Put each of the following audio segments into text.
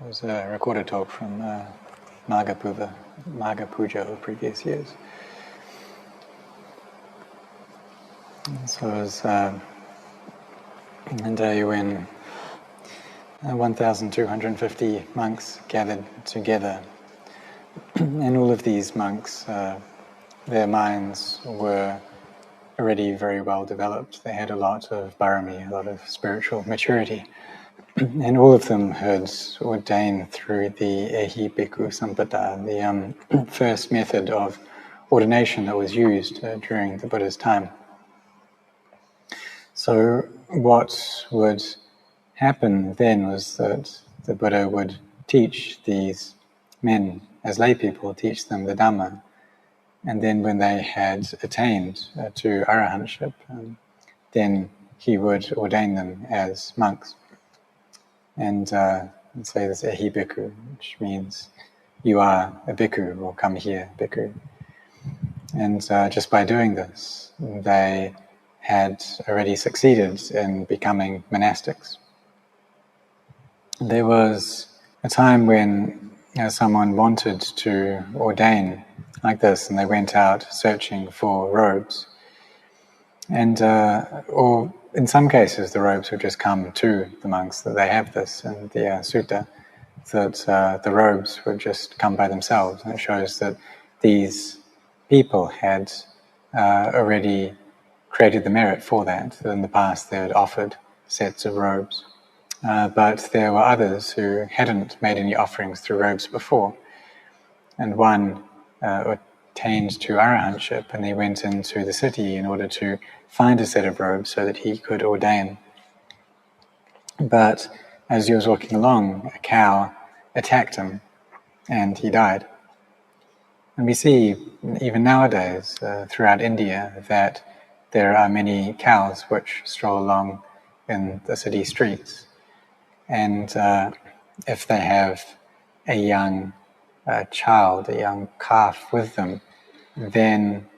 It was a recorded talk from Māgha Pūja of previous years. So it was a day when 1,250 monks gathered together, and all of these monks, their minds were already very well developed. They had a lot of barami, a lot of spiritual maturity, and all of them had ordained through the Ehi Bhikkhu Sampada, the first method of ordination that was used during the Buddha's time. So what would happen then was that the Buddha would teach these men as lay people, teach them the Dhamma, and then when they had attained to arahantship, then he would ordain them as monks. And say this Ehi Bhikkhu, which means you are a bhikkhu, or come here, bhikkhu. And just by doing this, they had already succeeded in becoming monastics. There was a time when someone wanted to ordain like this, and they went out searching for robes. And or in some cases, the robes would just come to the monks, that they have this in the sutta, that the robes would just come by themselves. And it shows that these people had already created the merit for that. In the past, they had offered sets of robes. But there were others who hadn't made any offerings through robes before. And one attained to arahantship, and he went into the city in order to find a set of robes so that he could ordain. But as he was walking along, a cow attacked him, and he died. And we see, even nowadays, throughout India, that there are many cows which stroll along in the city streets. And if they have a young child, a young calf with them, then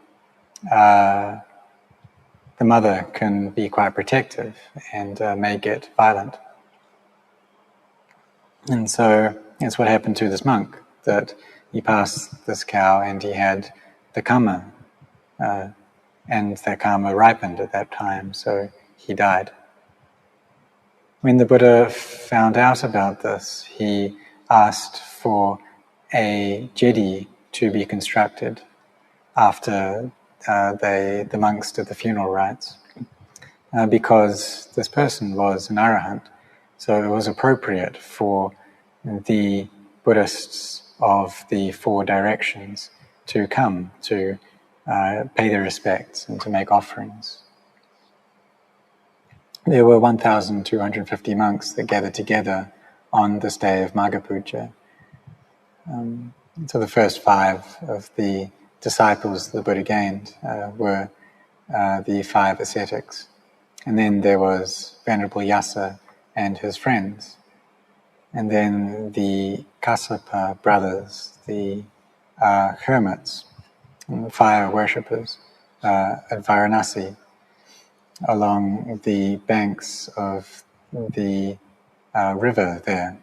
the mother can be quite protective and may get violent. And so that's what happened to this monk, that he passed this cow and he had the karma, and the karma ripened at that time, so he died. When the Buddha found out about this, he asked for a jedi to be constructed after the monks did the funeral rites, because this person was an arahant, so it was appropriate for the Buddhists of the four directions to come to pay their respects and to make offerings. There were 1,250 monks that gathered together on this day of Māgha Pūja. So the first 5 of the disciples the Buddha gained were the 5 ascetics. And then there was Venerable Yasa and his friends. And then the Kassapa brothers, the hermits, fire worshippers at Varanasi, along the banks of the river there.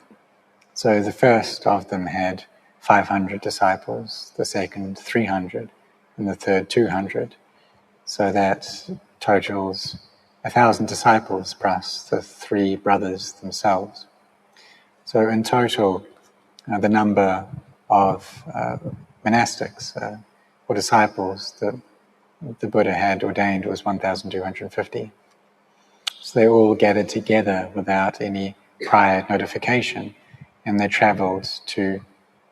So the first of them had 500 disciples, the second 300, and the third 200. So that totals 1,000 disciples plus the 3 brothers themselves. So in total, the number of monastics or disciples that the Buddha had ordained was 1,250. So they all gathered together without any prior notification, and they traveled to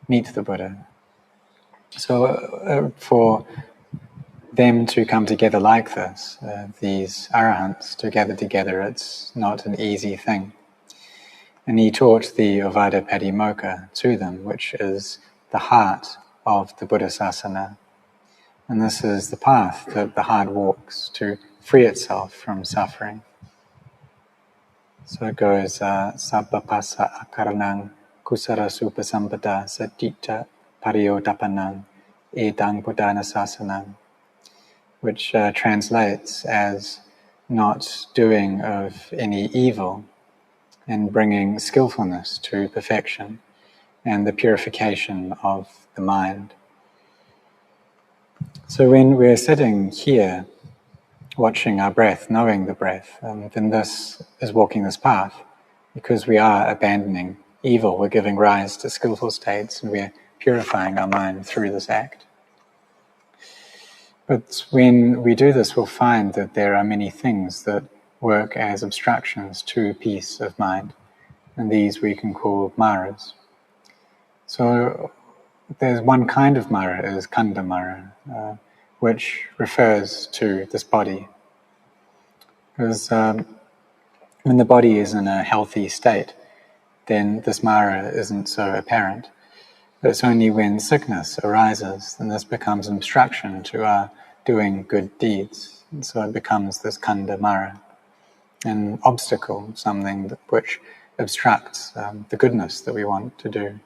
meet the Buddha. So for them to come together like this, these arahants to gather together, it's not an easy thing. And he taught the Ovada Padimokkha to them, which is the heart of the Buddha Sasana. And this is the path that the heart walks to free itself from suffering. So it goes, Sabbapassa akaranang kusara supasampada satita pariyodapanang edang buddhana sasanang, which translates as not doing of any evil and bringing skillfulness to perfection. and the purification of the mind. So when we're sitting here, watching our breath, knowing the breath, then this is walking this path, because we are abandoning evil, we're giving rise to skillful states, and we're purifying our mind through this act. But when we do this, we'll find that there are many things that work as obstructions to peace of mind, and these we can call Māras. So there's one kind of Māra, is Kanda Māra, which refers to this body. Because when the body is in a healthy state, then this Māra isn't so apparent. But it's only when sickness arises, then this becomes an obstruction to our doing good deeds. And so it becomes this Kanda Māra, an obstacle, something which obstructs the goodness that we want to do.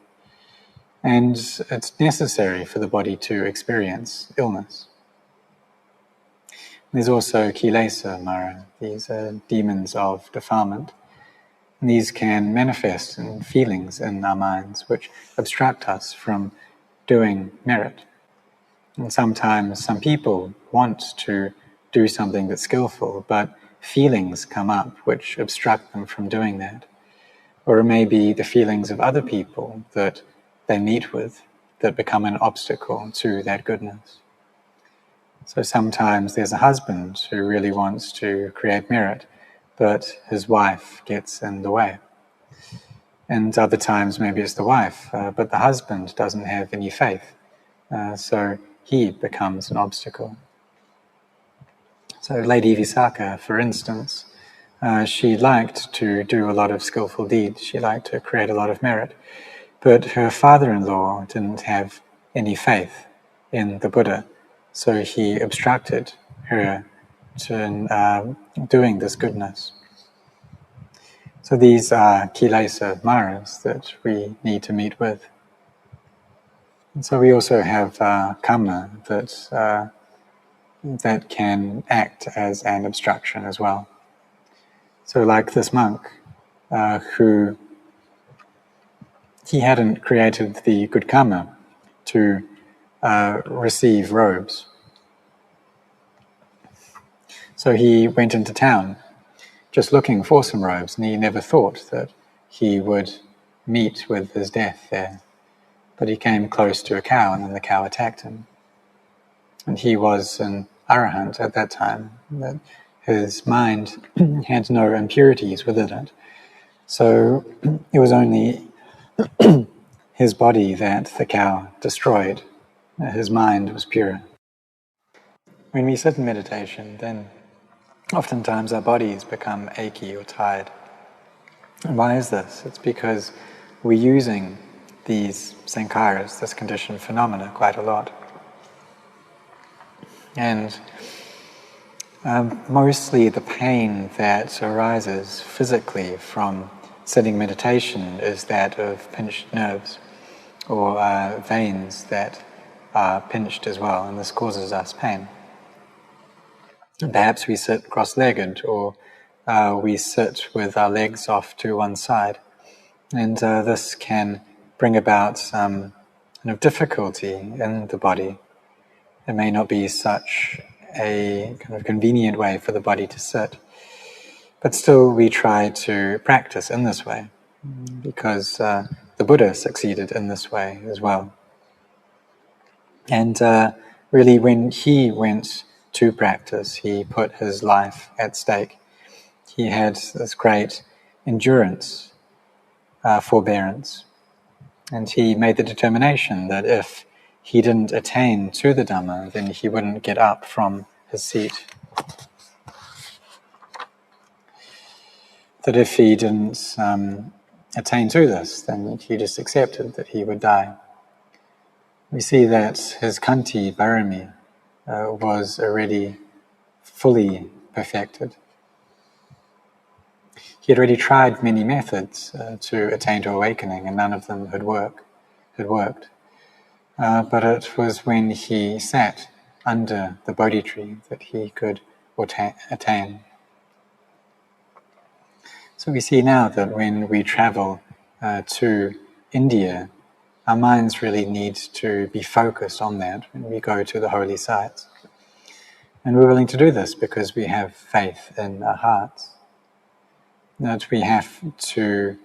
And it's necessary for the body to experience illness. There's also Kilesa Māra, these are demons of defilement. And these can manifest in feelings in our minds which obstruct us from doing merit. And sometimes some people want to do something that's skillful, but feelings come up which obstruct them from doing that. Or it may be the feelings of other people that they meet with that become an obstacle to that goodness. So sometimes there's a husband who really wants to create merit, but his wife gets in the way. And other times maybe it's the wife, but the husband doesn't have any faith, so he becomes an obstacle. So Lady Visakha, for instance, she liked to do a lot of skillful deeds, she liked to create a lot of merit, but her father-in-law didn't have any faith in the Buddha, so he obstructed her to doing this goodness. So these are Kilesa Māras that we need to meet with. And so we also have Kamma that can act as an obstruction as well. So like this monk who he hadn't created the good karma to receive robes. So he went into town just looking for some robes, and he never thought that he would meet with his death there. But he came close to a cow, and then the cow attacked him. And he was an arahant at that time, that his mind had no impurities within it. So it was only his body that the cow destroyed. His mind was pure. When we sit in meditation, then oftentimes our bodies become achy or tired. And why is this? It's because we're using these sankharas, this conditioned phenomena, quite a lot. And mostly the pain that arises physically from sitting meditation is that of pinched nerves or veins that are pinched as well, and this causes us pain. And perhaps we sit cross-legged, or we sit with our legs off to one side, and this can bring about some kind of difficulty in the body. It may not be such a kind of convenient way for the body to sit, but still we try to practice in this way, because the Buddha succeeded in this way as well. And really when he went to practice, he put his life at stake. He had this great endurance, forbearance, and he made the determination that if he didn't attain to the Dhamma, then he wouldn't get up from his seat. That if he didn't attain to this, then he just accepted that he would die. We see that his Kanti Bharami was already fully perfected. He had already tried many methods to attain to awakening, and none of them had worked. But it was when he sat under the Bodhi tree that he could attain. So we see now that when we travel to India, our minds really need to be focused on that when we go to the holy sites. And we're willing to do this because we have faith in our hearts. That we have to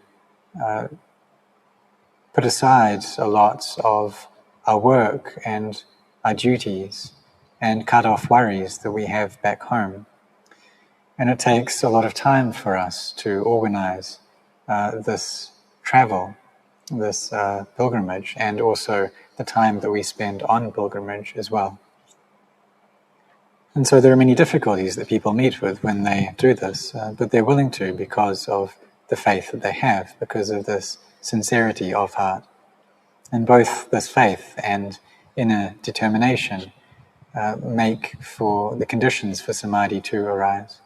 put aside a lot of our work and our duties and cut off worries that we have back home. And it takes a lot of time for us to organize this travel, this pilgrimage, and also the time that we spend on pilgrimage as well. And so there are many difficulties that people meet with when they do this, but they're willing to because of the faith that they have, because of this sincerity of heart. And both this faith and inner determination make for the conditions for samadhi to arise.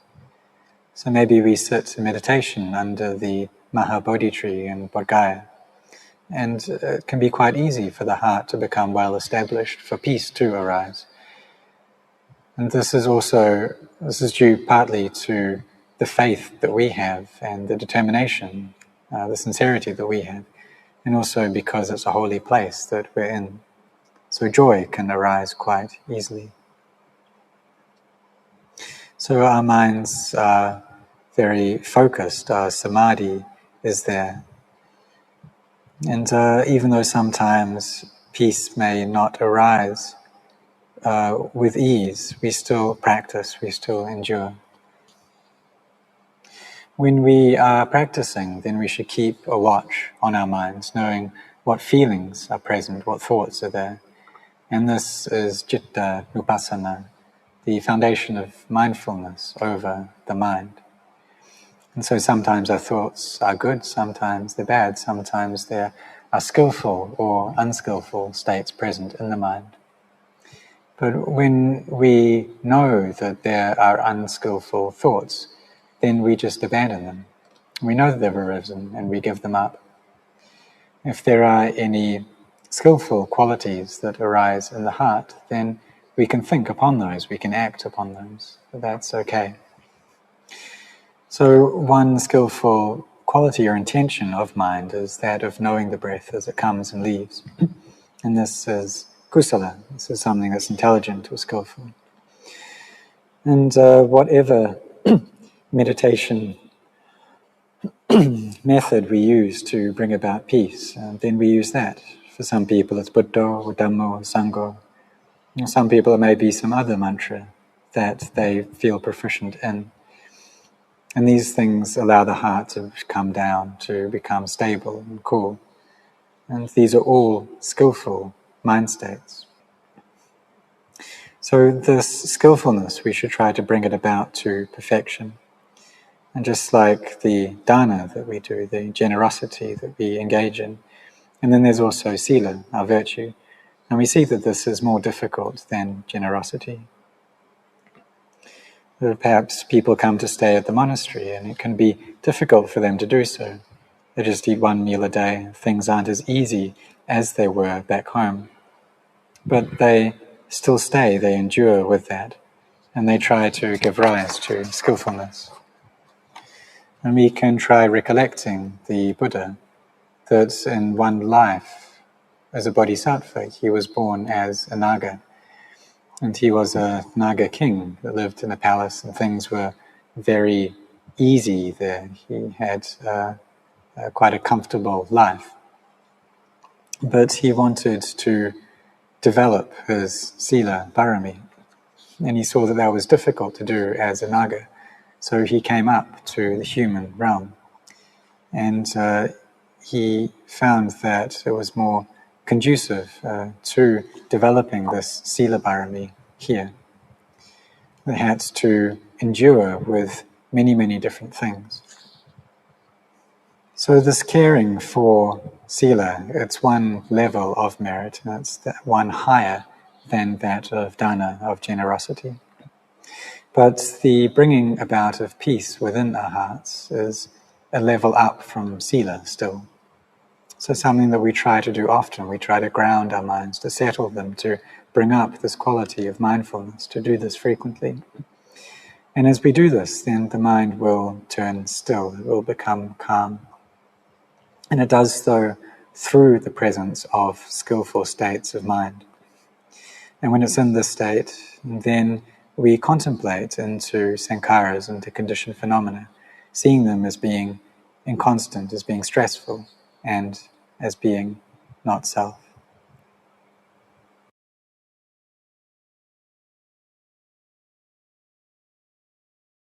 So maybe we sit in meditation under the Maha Bodhi tree in Bodh Gaya, and it can be quite easy for the heart to become well established, for peace to arise. And this is due partly to the faith that we have and the determination, the sincerity that we have, and also because it's a holy place that we're in. So joy can arise quite easily. So our minds are very focused, our samadhi is there. And even though sometimes peace may not arise with ease, we still practice, we still endure. When we are practicing, then we should keep a watch on our minds, knowing what feelings are present, what thoughts are there. And this is citta nupassana, the foundation of mindfulness over the mind. And so sometimes our thoughts are good, sometimes they're bad, sometimes there are skillful or unskillful states present in the mind. But when we know that there are unskillful thoughts, then we just abandon them. We know that they've arisen and we give them up. If there are any skillful qualities that arise in the heart, then we can think upon those, we can act upon those. That's okay. So one skillful quality or intention of mind is that of knowing the breath as it comes and leaves. And this is kusala. This is something that's intelligent or skillful. And whatever meditation method we use to bring about peace, then we use that. For some people it's Buddha or Dhamma or Sangha. Some people it may be some other mantra that they feel proficient in. And these things allow the heart to come down, to become stable and cool. And these are all skillful mind states. So this skillfulness, we should try to bring it about to perfection. And just like the dana that we do, the generosity that we engage in, and then there's also sila, our virtue. And we see that this is more difficult than generosity. Perhaps people come to stay at the monastery and it can be difficult for them to do so. They just eat one meal a day. Things aren't as easy as they were back home. But they still stay, they endure with that. And they try to give rise to skillfulness. And we can try recollecting the Buddha, that in one life, as a bodhisattva, he was born as a Naga. And he was a Naga king that lived in a palace, and things were very easy there. He had quite a comfortable life. But he wanted to develop his sila parami, and he saw that that was difficult to do as a Naga. So he came up to the human realm, and he found that it was more conducive to developing this sila parami here. They had to endure with many, many different things. So this caring for sila, it's one level of merit, and it's one higher than that of dana, of generosity. But the bringing about of peace within our hearts is a level up from sila still. So something that we try to do often, we try to ground our minds, to settle them, to bring up this quality of mindfulness, to do this frequently. And as we do this, then the mind will turn still, it will become calm. And it does so through the presence of skillful states of mind. And when it's in this state, then we contemplate into sankharas, into conditioned phenomena, seeing them as being inconstant, as being stressful, and as being not self.